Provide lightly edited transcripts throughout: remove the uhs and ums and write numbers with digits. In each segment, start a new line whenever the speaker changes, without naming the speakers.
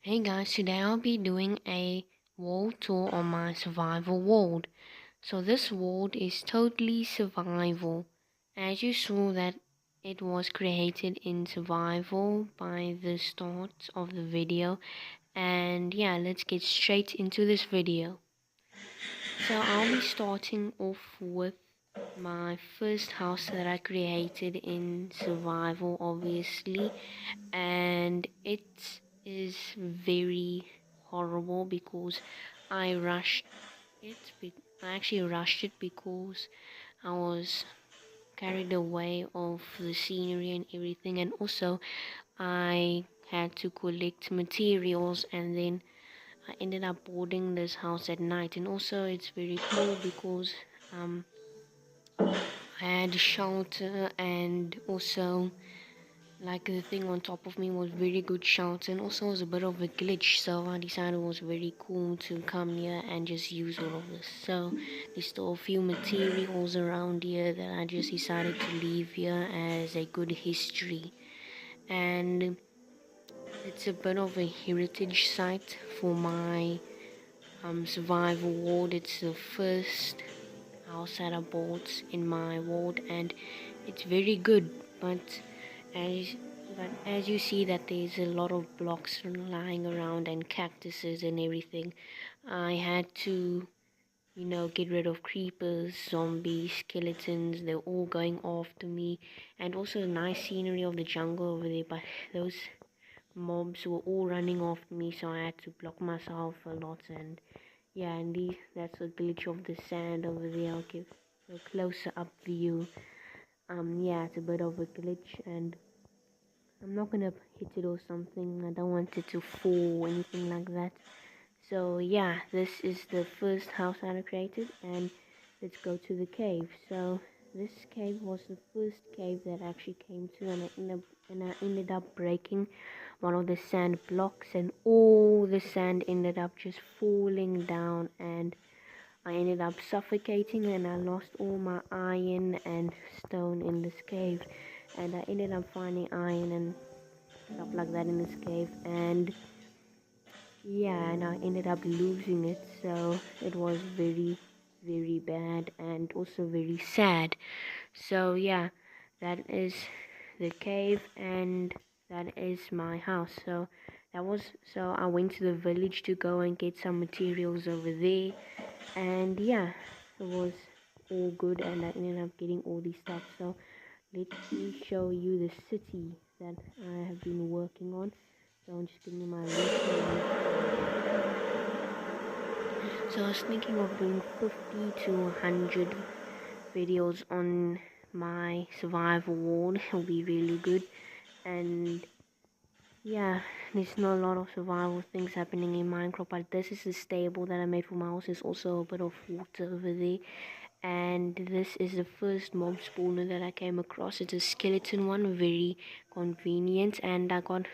Hey guys, today I'll be doing a world tour on my survival world. So this world is totally survival. As you saw that it was created in survival by the start of the video. And yeah, let's get straight into this video. So I'll be starting off with my first house that I created in survival, obviously, and it is very horrible because I rushed it. I actually rushed it because I was carried away of the scenery and everything, and also I had to collect materials, and then I ended up boarding this house at night. And also it's very cool because I had shelter, and also like the thing on top of me was very good shelter, and also was a bit of a glitch, so I decided it was very cool to come here and just use all of this. So there's still a few materials around here that I just decided to leave here as a good history. And it's a bit of a heritage site for my survival world. It's the first house that I bought in my world, and it's very good. As as you see that there's a lot of blocks lying around and cactuses and everything, I had to, get rid of creepers, zombies, skeletons. They're all going after me, and also the nice scenery of the jungle over there. But those mobs were all running after me, so I had to block myself a lot. And yeah, and that's a glitch of the sand over there. I'll give a closer up view. Yeah, it's a bit of a glitch, and I'm not gonna hit it or something. I don't want it to fall or anything like that. So yeah, this is the first house that I created, and let's go to the cave. So this cave was the first cave that I actually came to, and I ended up breaking one of the sand blocks, and all the sand ended up just falling down, and I ended up suffocating, and I lost all my iron and stone in this cave. And I ended up finding iron and stuff like that in this cave, and yeah, and I ended up losing it. So it was very, very bad and also very sad. So yeah, that is the cave, and that is my house. So I went to the village to go and get some materials over there, and yeah, it was all good, and I ended up getting all these stuff. So let me show you the city that I have been working on. So I'm just giving you my So I was thinking of doing 50 to 100 videos on my survival world. It'll be really good. And yeah, there's not a lot of survival things happening in Minecraft, but this is the stable that I made for my house. There's also a bit of water over there. And this is the first mob spawner that I came across. It's a skeleton one, very convenient, and I got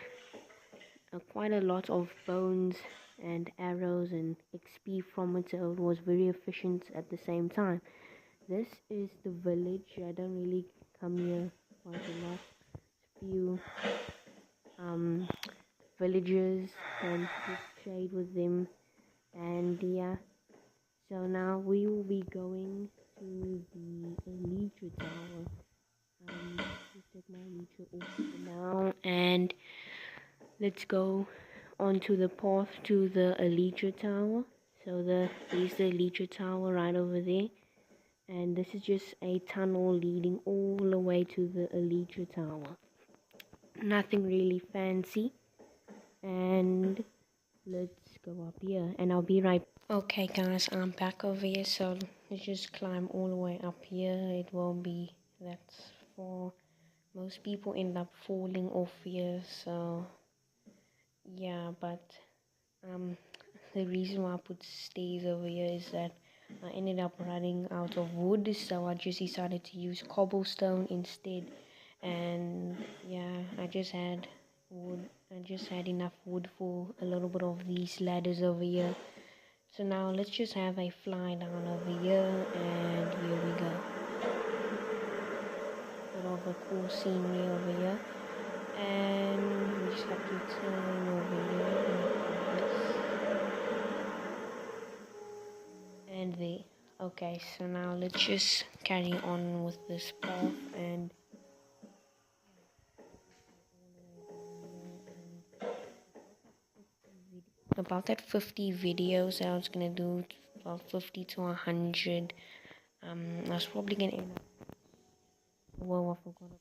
quite a lot of bones and arrows and XP from it, so it was very efficient at the same time. This is the village. I don't really come here quite a lot. Few villagers and just trade with them, and yeah. So now we will be going to the Elytra Tower. Just take my Elytra off for now, and let's go onto the path to the Elytra Tower. So there's the Elytra Tower right over there, and this is just a tunnel leading all the way to the Elytra Tower. Nothing really fancy, and let's go up here, and I'll be right. Okay guys, I'm back over here, so let's just climb all the way up here. It won't be that far. Most people end up falling off here, so yeah, but the reason why I put stairs over here is that I ended up running out of wood, so I just decided to use cobblestone instead. And yeah, I just had enough wood for a little bit of these ladders over here. So now let's just have a fly down over here, and here we go. Bit of a cool scenery over here, and we just have to turn over here. Okay, so now let's just carry on with this path and about that 50 videos I was gonna do, about 50 to 100. I was probably gonna end up. Whoa, I forgot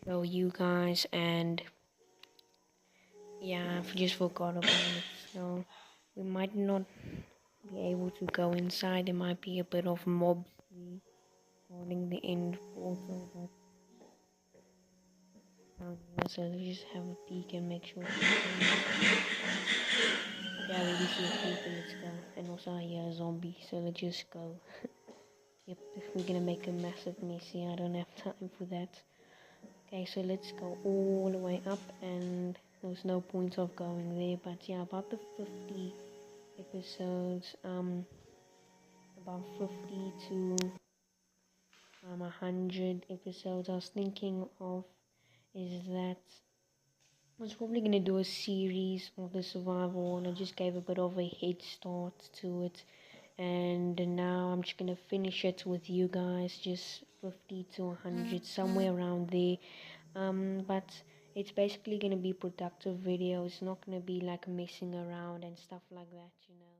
about show you guys, and yeah, I just forgot about it. So we might not be able to go inside. There might be a bit of mobs holding the end portal, but so let's just have a peek and make sure. Okay, I already see a creeper. Let's go. And also I hear a zombie, so let's just go. Yep, if we're gonna make a massive mess here, I don't have time for that. Okay, so let's go all the way up, and there's no point of going there, but yeah, about the 50 episodes, about 50 to 100 episodes I was thinking of is that I was probably gonna do a series of the survival, and I just gave a bit of a head start to it, and now I'm just gonna finish it with you guys, just 50 to 100, somewhere around there. But it's basically gonna be productive video. It's not gonna be like messing around and stuff like that, you know.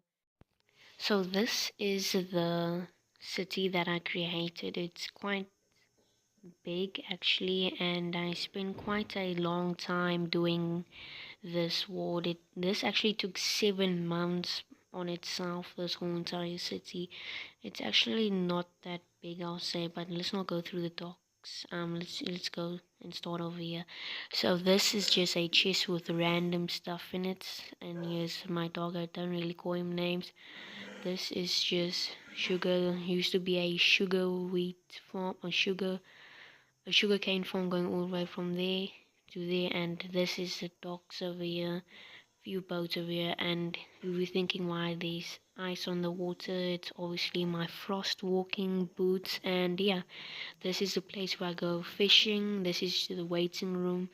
So this is the city that I created. It's quite big actually, and I spent quite a long time doing this ward. This actually took 7 months on itself, this whole entire city. It's actually not that big, I'll say, but let's not go through the docks. Let's go and start over here. So this is just a chest with random stuff in it, and here's my dog. I don't really call him names. This is just sugar. Used to be a sugar wheat farm, a sugar cane farm going all the way from there to there, and this is the docks over here, few boats over here, and you'll be thinking why there's ice on the water. It's obviously my frost walking boots, and yeah, this is the place where I go fishing. This is the waiting room.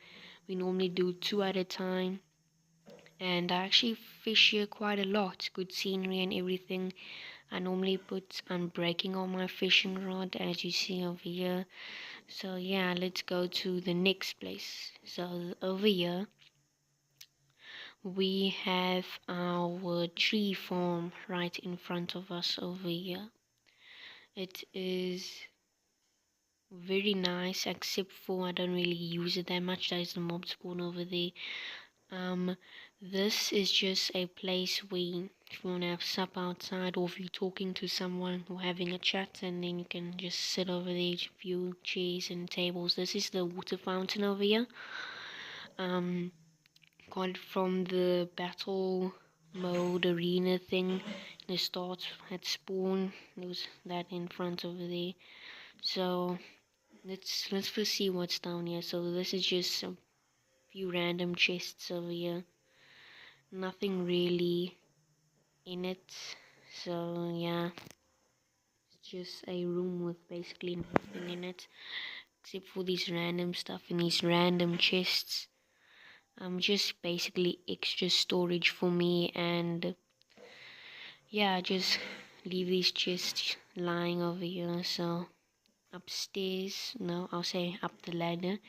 We normally do 2 at a time, and I actually fish here quite a lot. Good scenery and everything. I normally put unbreaking on my fishing rod, as you see over here. So yeah, let's go to the next place. So over here we have our tree farm right in front of us over here. It is very nice, except for I don't really use it that much. There's the mob spawn over there. This is just a place where if you want to have sup outside, or if you're talking to someone or having a chat, and then you can just sit over there, a few chairs and tables. This is the water fountain over here. Got it from the battle mode arena thing. The start had spawn. There was that in front over there. So let's first see what's down here. So this is just a few random chests over here. Nothing really in it. So yeah, it's just a room with basically nothing in it except for these random stuff in these random chests. Just basically extra storage for me, and yeah, just leave these chests lying over here. So upstairs, no, I'll say up the ladder,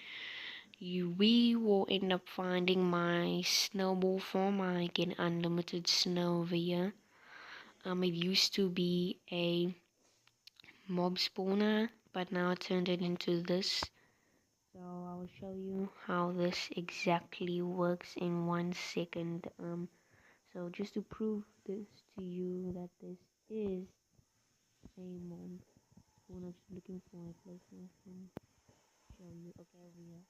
we will end up finding my snowball farm. I get unlimited snow over here. It used to be a mob spawner, but now I turned it into this. So I will show you how this exactly works in 1 second. So just to prove this to you that this is a mob spawner, just looking for a place where I can show you. Okay, over here.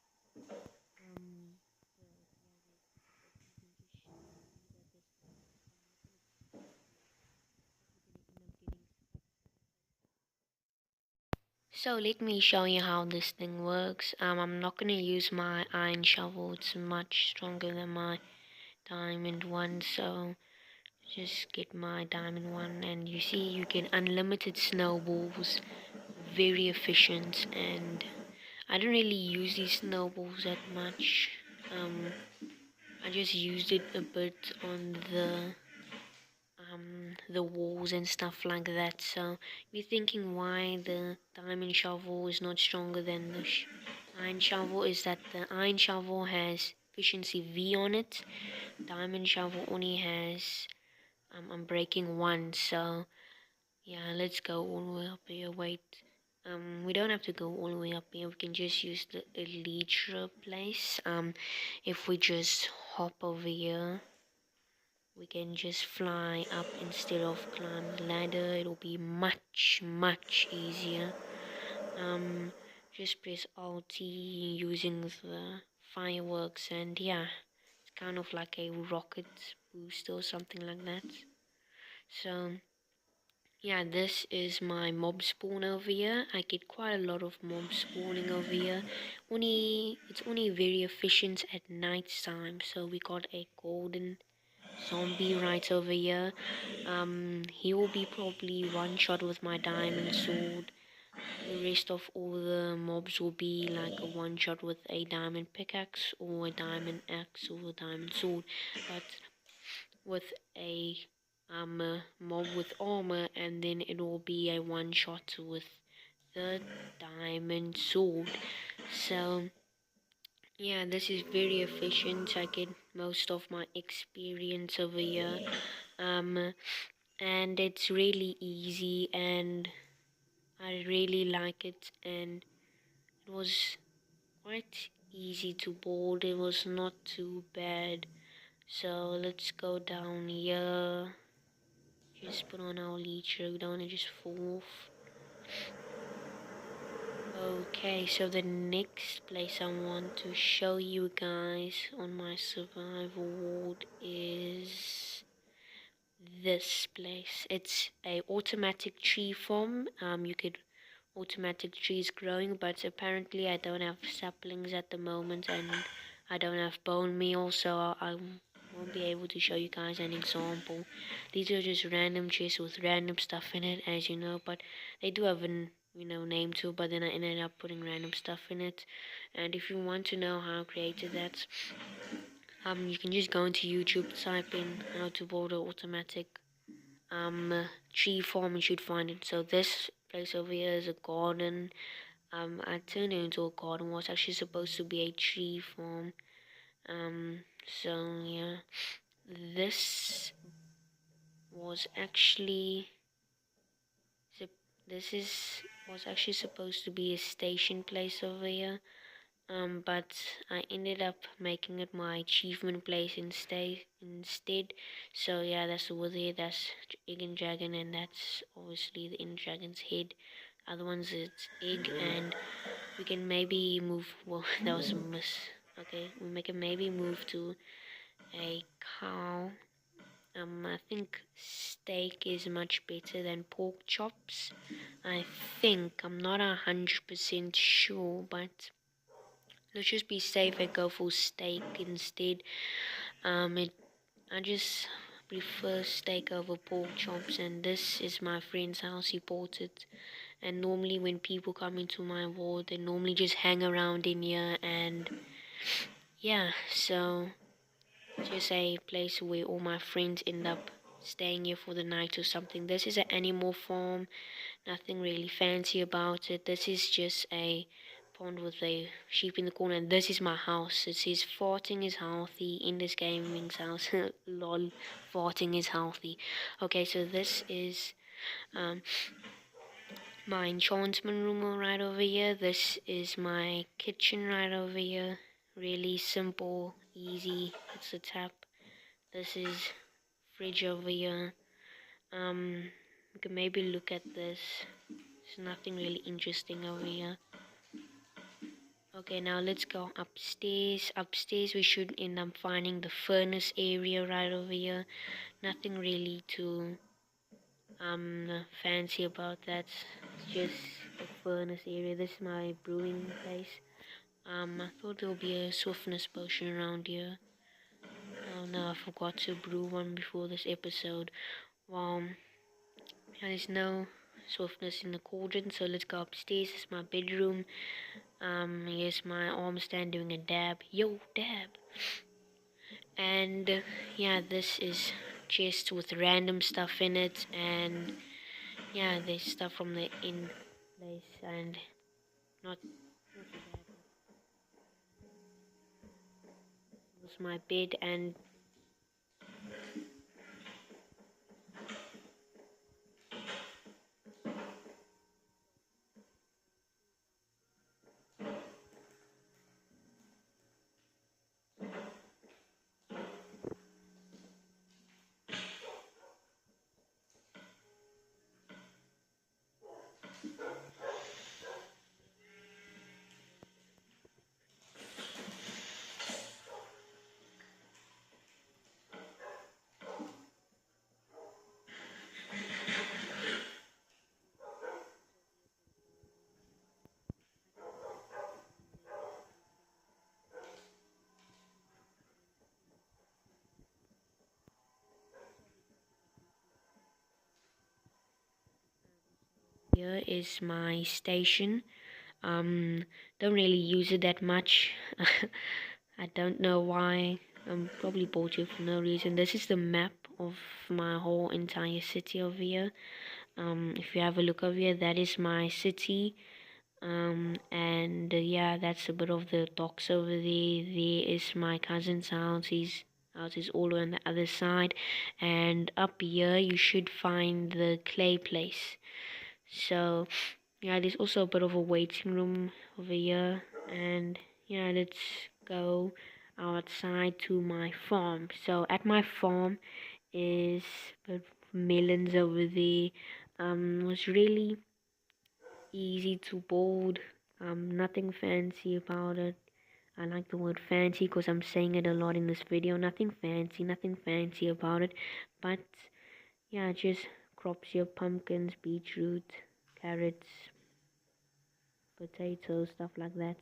So let me show you how this thing works. I'm not gonna use my iron shovel. It's much stronger than my diamond one. So just get my diamond one, and you see you get unlimited snowballs. Very efficient, and I don't really use these snowballs that much. I just used it a bit on the the walls and stuff like that. So you're thinking why the diamond shovel is not stronger than the iron shovel, is that the iron shovel has efficiency V on it. Diamond shovel only has breaking 1. So yeah, let's go all the way up here. Wait, we don't have to go all the way up here. We can just use the elytra place. If we just hop over here, we can just fly up instead of climb the ladder. It'll be much easier. Just press Alt T using the fireworks, and yeah, it's kind of like a rocket boost or something like that. So yeah, this is my mob spawn over here. I get quite a lot of mob spawning over here. It's only very efficient at night time. So we got a golden zombie right over here. He will be probably one shot with my diamond sword. The rest of all the mobs will be like a one shot with a diamond pickaxe or a diamond axe or a diamond sword. But with a mob with armor, and then it will be a one shot with the diamond sword. So yeah, this is very efficient. I get most of my experience over here. And it's really easy, and I really like it, and it was quite easy to board. It was not too bad. So let's go down here. Just put on our leech, we don't want to just fall off. Okay, so the next place I want to show you guys on my survival world is this place. It's a automatic tree farm. You could automatic trees growing, but apparently I don't have saplings at the moment, and I don't have bone meal, so I won't be able to show you guys an example. These are just random chests with random stuff in it, as you know, but they do have an name too, but then I ended up putting random stuff in it. And if you want to know how I created that, you can just go into YouTube, type in how to build an automatic tree farm, and you should find it. So this place over here is a garden. I turned it into a garden. Was actually supposed to be a tree farm. So yeah, this was actually was actually supposed to be a station place over here. But I ended up making it my achievement place instead. So yeah, that's over there. That's egg and dragon, and that's obviously the end dragon's head. Other ones it's egg, and we can maybe move. Well, that was a miss. Okay, we can maybe move to a cow. I think steak is much better than pork chops. I think I'm not 100% sure, but let's just be safe and go for steak instead. I just prefer steak over pork chops, and this is my friend's house. He bought it, and normally when people come into my ward, they normally just hang around in here, and yeah, so just a place where all my friends end up staying here for the night or something. This is an animal farm. Nothing really fancy about it. This is just a pond with a sheep in the corner, and this is my house. It says farting is healthy in this gaming's house. Lol, farting is healthy. Okay, so this is my enchantment room right over here. This is my kitchen right over here. Really simple, easy. It's a tap. This is fridge over here. We can maybe look at this. There's nothing really interesting over here. Okay, now let's go upstairs. Upstairs we should end up finding the furnace area right over here. Nothing really too fancy about that. It's just a furnace area. This is my brewing place. I thought there would be a swiftness potion around here. Oh no, I forgot to brew one before this episode. Well, there's no swiftness in the cauldron, so let's go upstairs. This is my bedroom. Here's my arm stand doing a dab. Yo, dab. And yeah, this is chest with random stuff in it, and yeah, there's stuff from the in place, and not too bad. It was my bed, and here is my station. Um, don't really use it that much. I don't know why. Probably bought it for no reason. This is the map of my whole entire city over here. If you have a look over here, that is my city. And yeah, that's a bit of the docks over there. There is my cousin's house. His house is all on the other side. And up here, you should find the clay place. So yeah, there's also a bit of a waiting room over here. And yeah, let's go outside to my farm. So at my farm is melons over there. It was really easy to bold. Nothing fancy about it. I like the word fancy because I'm saying it a lot in this video. Nothing fancy about it. But yeah, just crops here, pumpkins, beetroot, carrots, potatoes, stuff like that.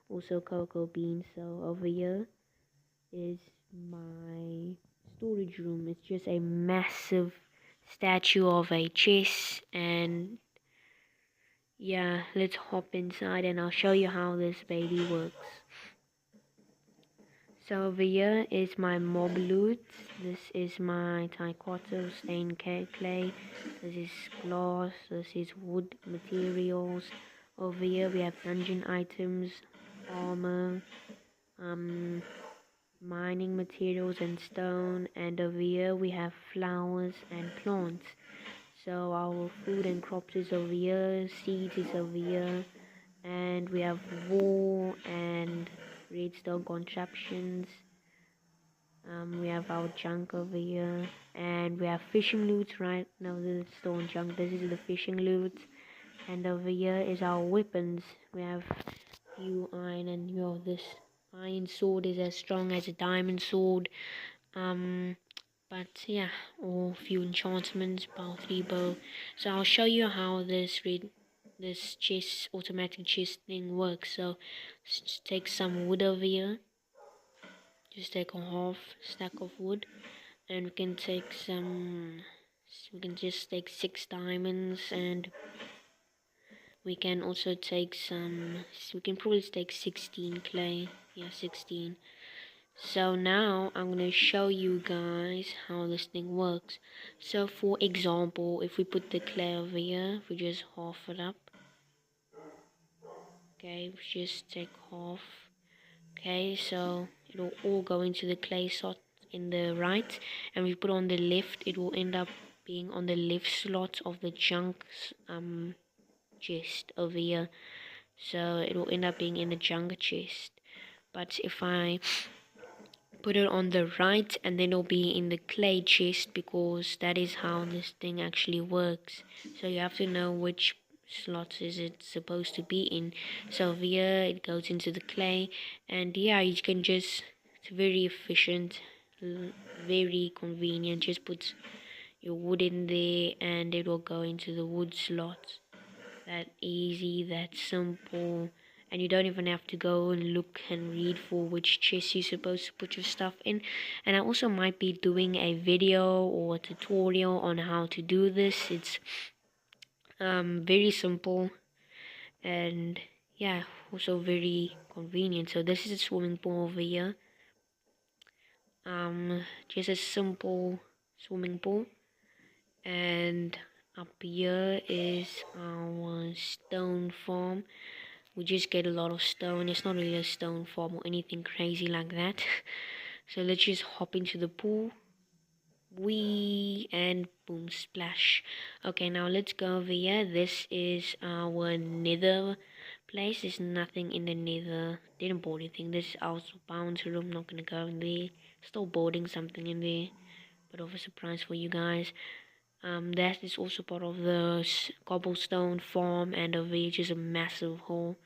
Also cocoa beans. So over here is my storage room. It's just a massive statue of a chess, and yeah, let's hop inside and I'll show you how this baby works. So over here is my mob loot. This is my terracotta stained clay. This is glass. This is wood materials. Over here we have dungeon items, armor, mining materials and stone. And over here we have flowers and plants. So our food and crops is over here, seeds is over here, and we have wool and redstone contraptions. We have our junk over here, and we have fishing loot. Right now, this is stone junk. This is the fishing loot, and over here is our weapons. We have few iron, and this iron sword is as strong as a diamond sword. But yeah, or few enchantments, power 3 bow. So I'll show you how this chest automatic chest thing works. So just take some wood over here. Just take a half stack of wood, and we can take some. We can just take 6 diamonds, and we can also take some. We can probably take 16 clay. Yeah, 16. So now I'm going to show you guys how this thing works. So for example, if we put the clay over here, if we just half it up. Okay, we just take half. Okay, so it'll all go into the clay slot in the right, and we put on the left, it will end up being on the left slot of the junk chest over here. So it will end up being in the junk chest. But if I put it on the right, and then it'll be in the clay chest, because that is how this thing actually works. So you have to know which slots is it supposed to be in. So over here it goes into the clay, and yeah, you can just, it's very efficient, very convenient. Just put your wood in there and it will go into the wood slot. That easy, that simple, and you don't even have to go and look and read for which chest you're supposed to put your stuff in. And I also might be doing a video or a tutorial on how to do this. It's very simple, and yeah, also very convenient. So this is a swimming pool over here. Just a simple swimming pool. And up here is our stone farm. We just get a lot of stone. It's not really a stone farm or anything crazy like that. So let's just hop into the pool. Wee, and boom, splash. Okay, now let's go over here. This is our nether place. There's nothing in the nether. Didn't board anything. This is our bounce room. Not gonna go in there. Still boarding something in there. Bit of a surprise for you guys. That is also part of the cobblestone farm, and over here is a massive hole.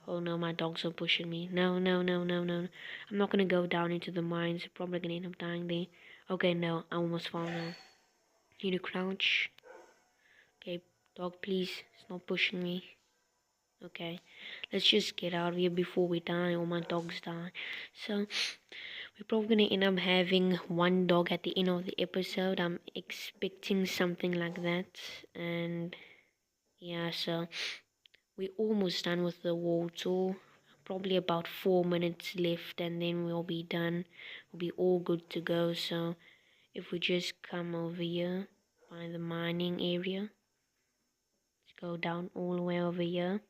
Oh no, my dogs are pushing me. No, no, no, no, no. I'm not gonna go down into the mines. Probably gonna end up dying there. Okay, no, I almost fell now. Need to crouch. Okay, dog, please stop pushing me. Okay, let's just get out of here before we die or my dogs die. So, we're probably gonna end up having one dog at the end of the episode. I'm expecting something like that. And yeah, so we're almost done with the wall tour. Probably about 4 minutes left and then we'll be done. We'll be all good to go. So if we just come over here by the mining area, let's go down all the way over here.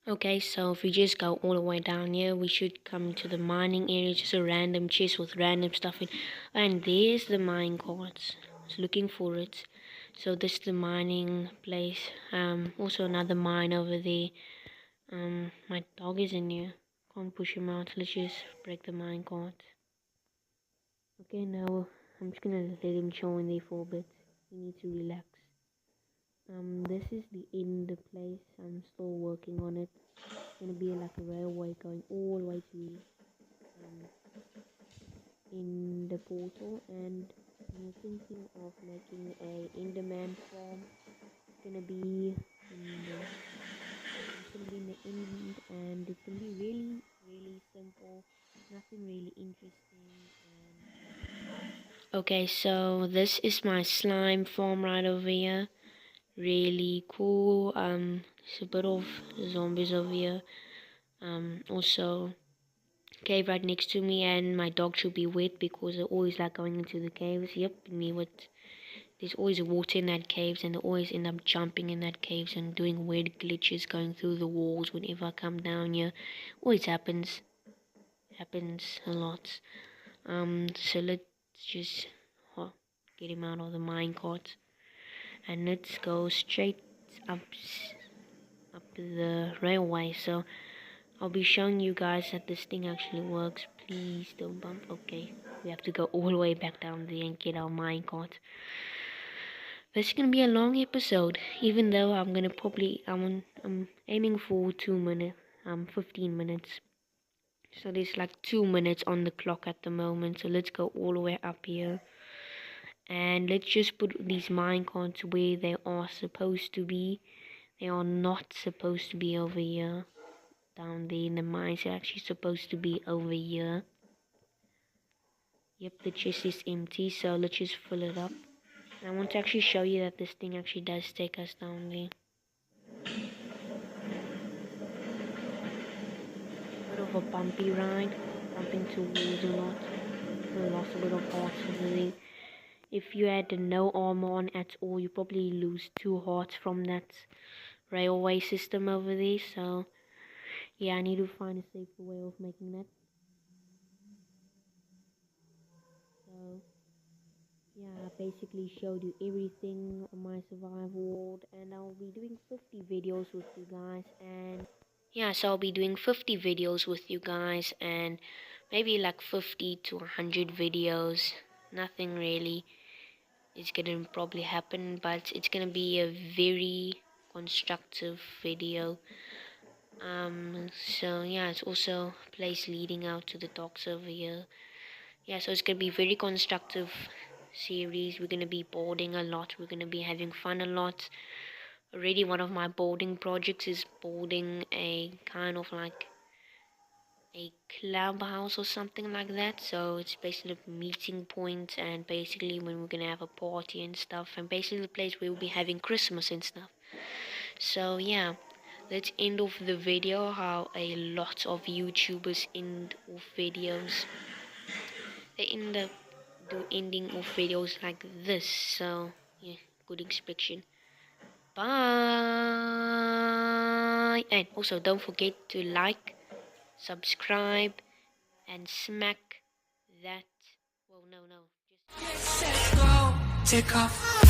Okay, so if we just go all the way down here, we should come to the mining area. Just a random chest with random stuff in. And there's the mine carts. I was looking for it. So this is the mining place. Also another mine over there. My dog is in here. Can't push him out. Let's just break the mine cart. Okay, now I'm just gonna let him chill in there for a bit. He needs to relax. This is the end place. I'm still working on it. It's gonna be like a railway going all the way to in the portal, and I'm thinking of making a Enderman farm. It's gonna be in the end, and it's gonna be really, really simple. Nothing really interesting. Okay, so this is my slime farm right over here. Really cool. There's a bit of zombies over here. Also cave right next to me, and my dog should be wet because they always like going into the caves. Yep, knew it. There's always water in that caves, and they always end up jumping in that caves and doing weird glitches going through the walls whenever I come down here. Always happens a lot. So let's just get him out of the minecart, and let's go straight up the railway. So I'll be showing you guys that this thing actually works. Please don't bump. Okay, we have to go all the way back down there and get our minecart. This is gonna be a long episode, even though I'm aiming for 2 minutes, 15 minutes. So there's like 2 minutes on the clock at the moment. So let's go all the way up here. And let's just put these minecarts where they are supposed to be. They are not supposed to be over here. Down there in the mines, they're actually supposed to be over here. Yep, the chest is empty, so let's just fill it up. And I want to actually show you that this thing actually does take us down there. Bit of a bumpy ride, bumping towards a lot. I lost a bit of hearts over there. If you had no armor on at all, you probably lose 2 hearts from that railway system over there. So yeah, I need to find a safer way of making that. So yeah, I basically showed you everything on my survival world, and I'll be doing 50 videos with you guys. And yeah, so I'll be doing 50 videos with you guys, and maybe like 50 to 100 videos. Nothing really is gonna probably happen, but it's gonna be a very constructive video. So yeah, it's also a place leading out to the docks over here. Yeah, so it's gonna be very constructive series. We're gonna be boarding a lot. We're gonna be having fun a lot. Already one of my boarding projects is boarding a kind of like a clubhouse or something like that. So it's basically a meeting point, and basically when we're gonna have a party and stuff, and basically the place where we'll be having Christmas and stuff. So yeah, let's end off the video how a lot of YouTubers end off videos. end up do ending of videos like this. So yeah, good inspection. Bye. And also don't forget to like, subscribe, and smack that. Well, no, just.
Take off.